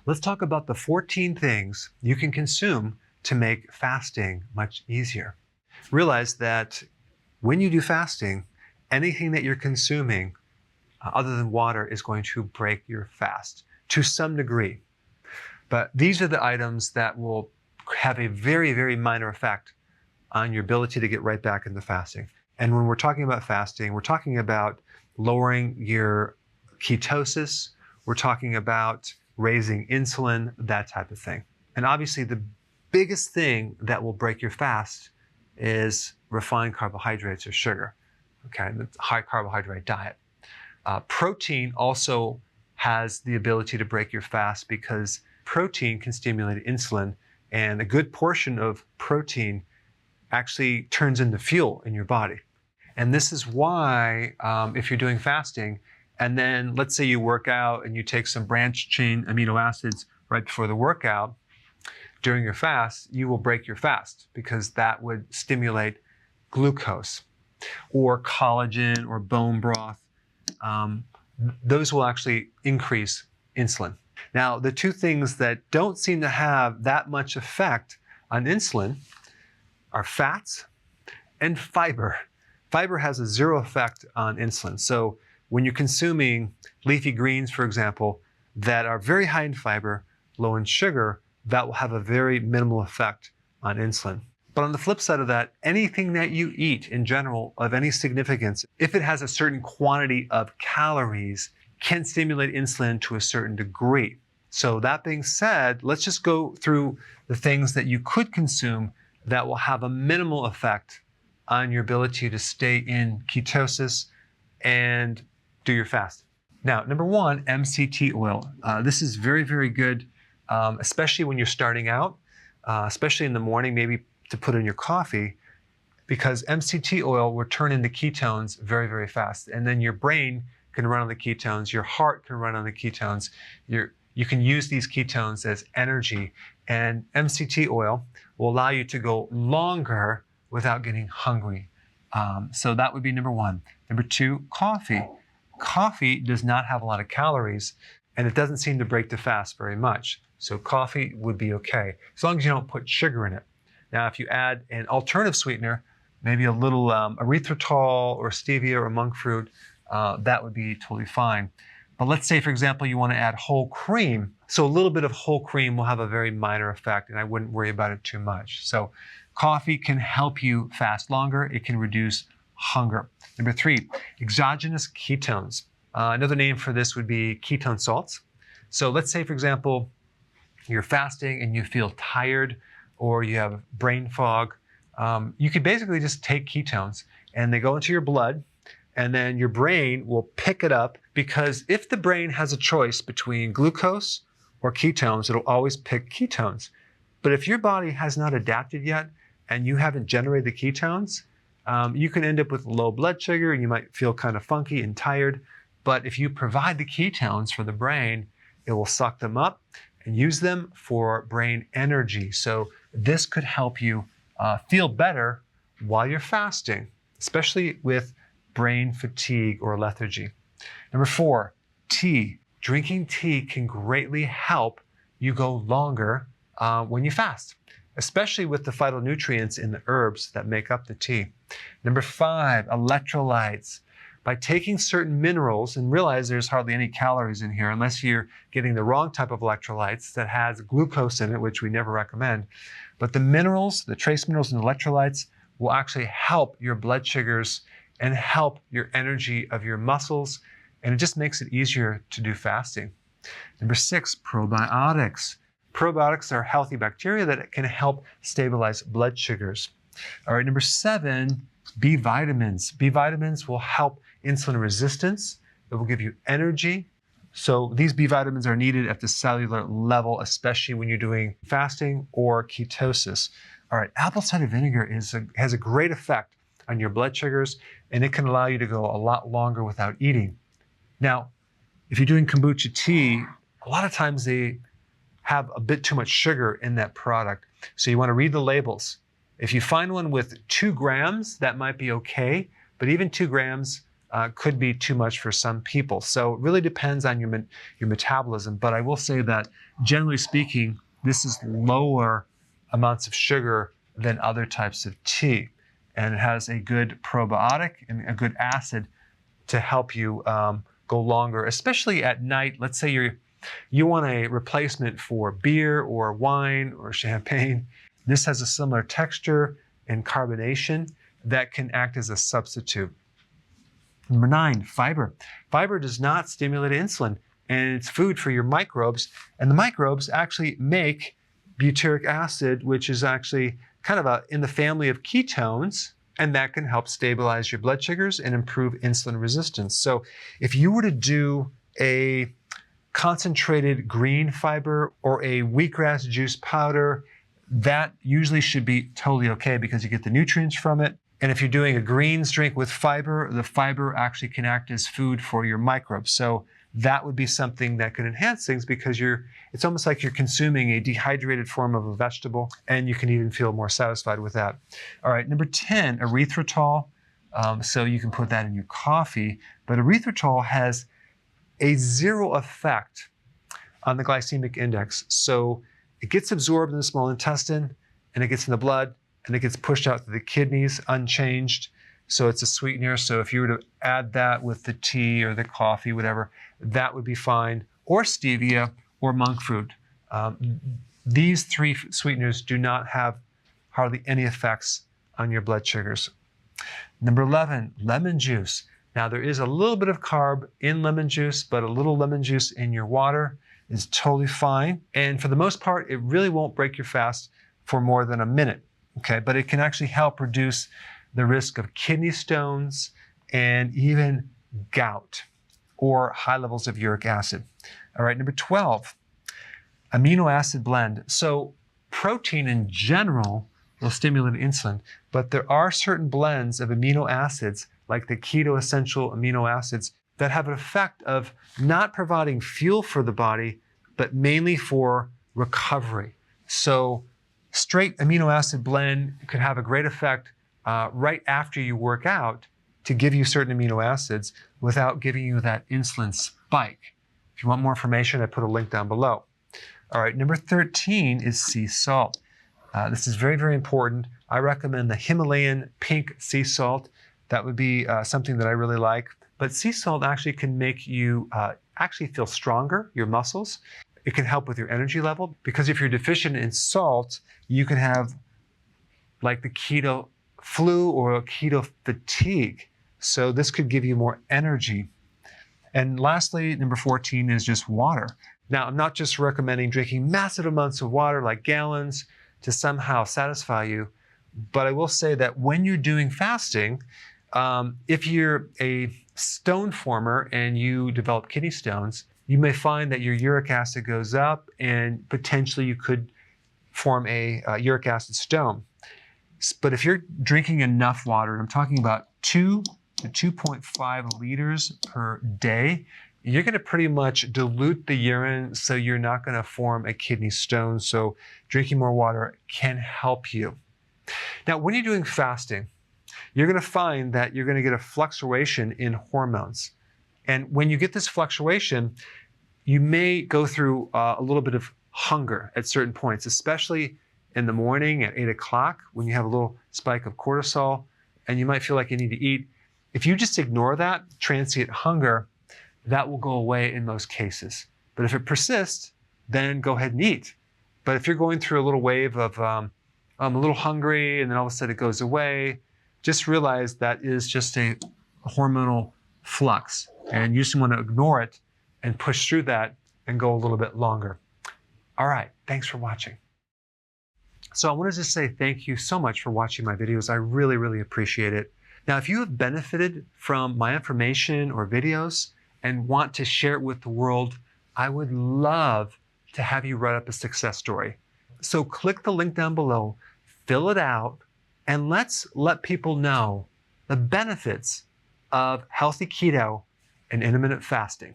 let's talk about the 14 things you can consume to make fasting much easier. Realize that when you do fasting, anything that you're consuming other than water is going to break your fast to some degree. But these are the items that will have a very, very minor effect on your ability to get right back into fasting. And when we're talking about fasting, we're talking about lowering your ketosis, we're talking about raising insulin, that type of thing. And obviously the biggest thing that will break your fast is refined carbohydrates or sugar, okay, the high carbohydrate diet. Protein also has the ability to break your fast because protein can stimulate insulin, and a good portion of protein actually turns into fuel in your body. And this is why if you're doing fasting, and then let's say you work out and you take some branched chain amino acids right before the workout, during your fast, you will break your fast because that would stimulate glucose or collagen or bone broth. Those will actually increase insulin. Now, the two things that don't seem to have that much effect on insulin are fats and fiber. Fiber has a zero effect on insulin. So when you're consuming leafy greens, for example, that are very high in fiber, low in sugar, that will have a very minimal effect on insulin. But on the flip side of that, anything that you eat in general of any significance, if it has a certain quantity of calories, can stimulate insulin to a certain degree. So that being said, let's just go through the things that you could consume that will have a minimal effect on your ability to stay in ketosis and do your fast. Now, number one, MCT oil. This is very, very good, especially when you're starting out, especially in the morning, maybe to put in your coffee, because MCT oil will turn into ketones very, very fast. And then your brain can run on the ketones, your heart can run on the ketones. You can use these ketones as energy, and MCT oil will allow you to go longer without getting hungry. So that would be number one. Number two, coffee. Coffee does not have a lot of calories, and it doesn't seem to break the fast very much. So coffee would be okay, as long as you don't put sugar in it. Now, if you add an alternative sweetener, maybe a little erythritol or stevia or monk fruit, that would be totally fine. But let's say, for example, you want to add whole cream. So a little bit of whole cream will have a very minor effect, and I wouldn't worry about it too much. So coffee can help you fast longer. It can reduce hunger. Number three, exogenous ketones. Another name for this would be ketone salts. So let's say, for example, you're fasting and you feel tired or you have brain fog. You could basically just take ketones and they go into your blood, and then your brain will pick it up, because if the brain has a choice between glucose or ketones, it'll always pick ketones. But if your body has not adapted yet and you haven't generated the ketones, you can end up with low blood sugar and you might feel kind of funky and tired. But if you provide the ketones for the brain, it will suck them up and use them for brain energy. So this could help you feel better while you're fasting, especially with brain fatigue or lethargy. Number four, tea. Drinking tea can greatly help you go longer when you fast, especially with the phytonutrients in the herbs that make up the tea. Number five, electrolytes. By taking certain minerals, and realize there's hardly any calories in here unless you're getting the wrong type of electrolytes that has glucose in it, which we never recommend. But the minerals, the trace minerals and electrolytes, will actually help your blood sugars and help your energy of your muscles, and it just makes it easier to do fasting. Number six, probiotics. Probiotics are healthy bacteria that can help stabilize blood sugars. All right, number seven, B vitamins. B vitamins will help insulin resistance. It will give you energy. So these B vitamins are needed at the cellular level, especially when you're doing fasting or ketosis. All right, apple cider vinegar has a great effect on your blood sugars, and it can allow you to go a lot longer without eating. Now, if you're doing kombucha tea, a lot of times they have a bit too much sugar in that product. So you want to read the labels. If you find one with 2 grams, that might be okay, but even 2 grams could be too much for some people. So it really depends on your metabolism. But I will say that generally speaking, this is lower amounts of sugar than other types of tea. And it has a good probiotic and a good acid to help you go longer, especially at night. Let's say you want a replacement for beer or wine or champagne. This has a similar texture and carbonation that can act as a substitute. Number 9, fiber. Fiber does not stimulate insulin, and it's food for your microbes. And the microbes actually make butyric acid, which is actually kind of in the family of ketones, and that can help stabilize your blood sugars and improve insulin resistance. So if you were to do a concentrated green fiber or a wheatgrass juice powder, that usually should be totally okay because you get the nutrients from it. And if you're doing a greens drink with fiber, the fiber actually can act as food for your microbes. So that would be something that could enhance things because it's almost like you're consuming a dehydrated form of a vegetable, and you can even feel more satisfied with that. All right, number 10, erythritol. So you can put that in your coffee, but erythritol has a 0 effect on the glycemic index. So it gets absorbed in the small intestine, and it gets in the blood, and it gets pushed out to the kidneys unchanged. So it's a sweetener. So if you were to add that with the tea or the coffee, whatever, that would be fine. Or stevia or monk fruit. These 3 sweeteners do not have hardly any effects on your blood sugars. Number 11, lemon juice. Now there is a little bit of carb in lemon juice, but a little lemon juice in your water is totally fine. And for the most part, it really won't break your fast for more than a minute. Okay, but it can actually help reduce the risk of kidney stones and even gout or high levels of uric acid. All right, number 12, amino acid blend. So protein in general will stimulate insulin, but there are certain blends of amino acids, like the keto essential amino acids, that have an effect of not providing fuel for the body, but mainly for recovery. So straight amino acid blend could have a great effect right after you work out to give you certain amino acids without giving you that insulin spike. If you want more information, I put a link down below. All right, number 13 is sea salt. This is very, very important. I recommend the Himalayan pink sea salt. That would be something that I really like. But sea salt actually can make you actually feel stronger, your muscles. It can help with your energy level because if you're deficient in salt, you can have like the keto flu or keto fatigue. So this could give you more energy. And lastly, number 14 is just water. Now, I'm not just recommending drinking massive amounts of water, like gallons, to somehow satisfy you, but I will say that when you're doing fasting, if you're a stone former and you develop kidney stones, you may find that your uric acid goes up and potentially you could form a uric acid stone. But if you're drinking enough water, and I'm talking about 2 to 2.5 liters per day, you're going to pretty much dilute the urine, so you're not going to form a kidney stone. So drinking more water can help you. Now, when you're doing fasting, you're going to find that you're going to get a fluctuation in hormones. And when you get this fluctuation, you may go through a little bit of hunger at certain points, especially in the morning at 8 o'clock when you have a little spike of cortisol and you might feel like you need to eat. If you just ignore that transient hunger, that will go away in most cases. But if it persists, then go ahead and eat. But if you're going through a little wave of I'm a little hungry and then all of a sudden it goes away, just realize that is just a hormonal flux. And you just want to ignore it and push through that and go a little bit longer. All right, thanks for watching. So I wanted to say thank you so much for watching my videos. I really, really appreciate it. Now, if you have benefited from my information or videos and want to share it with the world, I would love to have you write up a success story. So click the link down below, fill it out, and let's let people know the benefits of healthy keto and intermittent fasting.